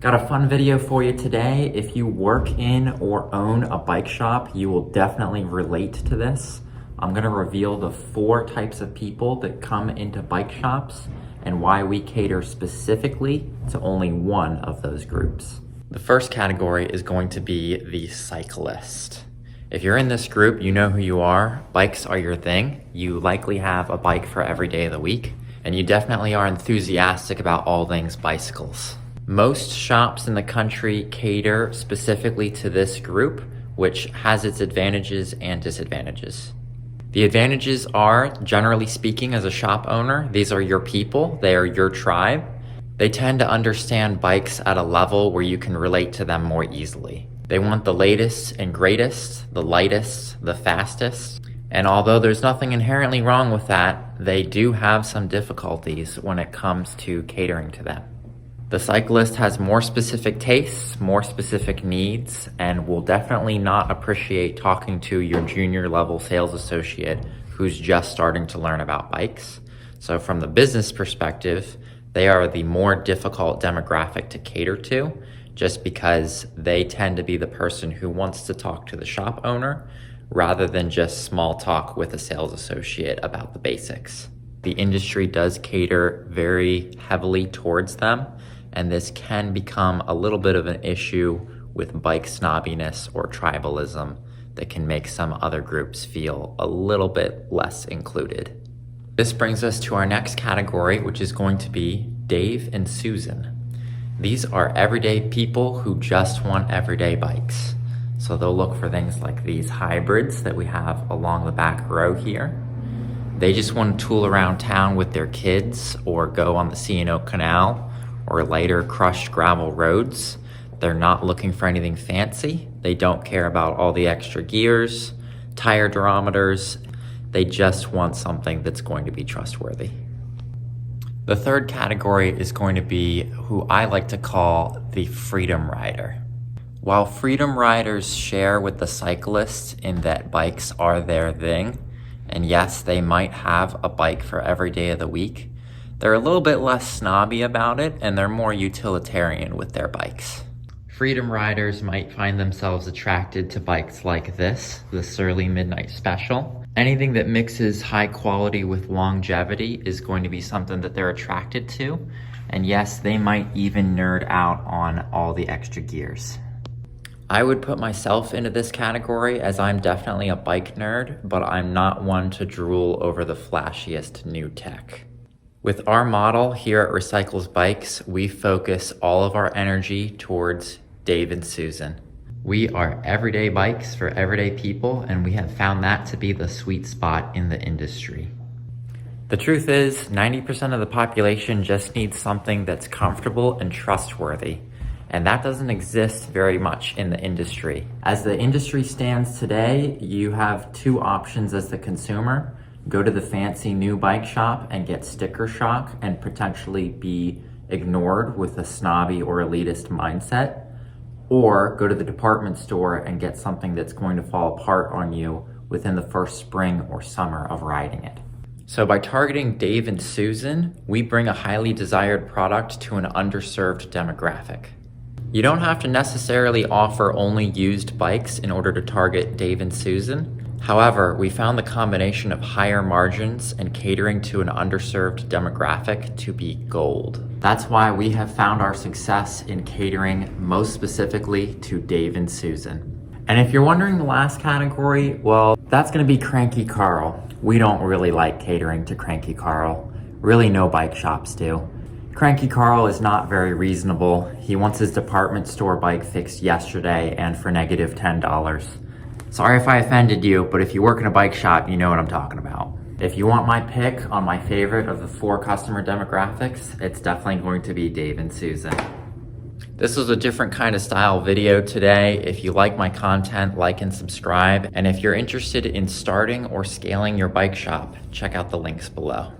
Got a fun video for you today. If you work in or own a bike shop, you will definitely relate to this. I'm gonna reveal the 4 types of people that come into bike shops and why we cater specifically to only one of those groups. The first category is going to be the cyclist. If you're in this group, you know who you are. Bikes are your thing. You likely have a bike for every day of the week, and you definitely are enthusiastic about all things bicycles. Most shops in the country cater specifically to this group, which has its advantages and disadvantages. The advantages are, generally speaking, as a shop owner, these are your people, they are your tribe. They tend to understand bikes at a level where you can relate to them more easily. They want the latest and greatest, the lightest, the fastest. And although there's nothing inherently wrong with that, they do have some difficulties when it comes to catering to them. The cyclist has more specific tastes, more specific needs, and will definitely not appreciate talking to your junior level sales associate who's just starting to learn about bikes. So from the business perspective, they are the more difficult demographic to cater to, just because they tend to be the person who wants to talk to the shop owner rather than just small talk with a sales associate about the basics. The industry does cater very heavily towards them, and this can become a little bit of an issue with bike snobbiness or tribalism that can make some other groups feel a little bit less included. This brings us to our next category, which is going to be Dave and Susan. These are everyday people who just want everyday bikes. So they'll look for things like these hybrids that we have along the back row here. They just want to tool around town with their kids or go on the C&O Canal or lighter crushed gravel roads. They're not looking for anything fancy. They don't care about all the extra gears, tire durometers. They just want something that's going to be trustworthy. The third category is going to be who I like to call the freedom rider. While freedom riders share with the cyclists in that bikes are their thing, and yes, they might have a bike for every day of the week, they're a little bit less snobby about it, and they're more utilitarian with their bikes. Freedom riders might find themselves attracted to bikes like this, the Surly Midnight Special. Anything that mixes high quality with longevity is going to be something that they're attracted to. And yes, they might even nerd out on all the extra gears. I would put myself into this category as I'm definitely a bike nerd, but I'm not one to drool over the flashiest new tech. With our model here at Recycles Bikes, we focus all of our energy towards Dave and Susan. We are everyday bikes for everyday people, and we have found that to be the sweet spot in the industry. The truth is, 90% of the population just needs something that's comfortable and trustworthy, and that doesn't exist very much in the industry. As the industry stands today, you have 2 options as the consumer. Go to the fancy new bike shop and get sticker shock and potentially be ignored with a snobby or elitist mindset, or go to the department store and get something that's going to fall apart on you within the first spring or summer of riding it. So by targeting Dave and Susan, we bring a highly desired product to an underserved demographic. You don't have to necessarily offer only used bikes in order to target Dave and Susan. However, we found the combination of higher margins and catering to an underserved demographic to be gold. That's why we have found our success in catering most specifically to Dave and Susan. And if you're wondering the last category, well, that's gonna be Cranky Carl. We don't really like catering to Cranky Carl. Really, no bike shops do. Cranky Carl is not very reasonable. He wants his department store bike fixed yesterday and for negative $10. Sorry if I offended you, but if you work in a bike shop, you know what I'm talking about. If you want my pick on my favorite of the 4 customer demographics, it's definitely going to be Dave and Susan. This was a different kind of style video today. If you like my content, like and subscribe. And if you're interested in starting or scaling your bike shop, check out the links below.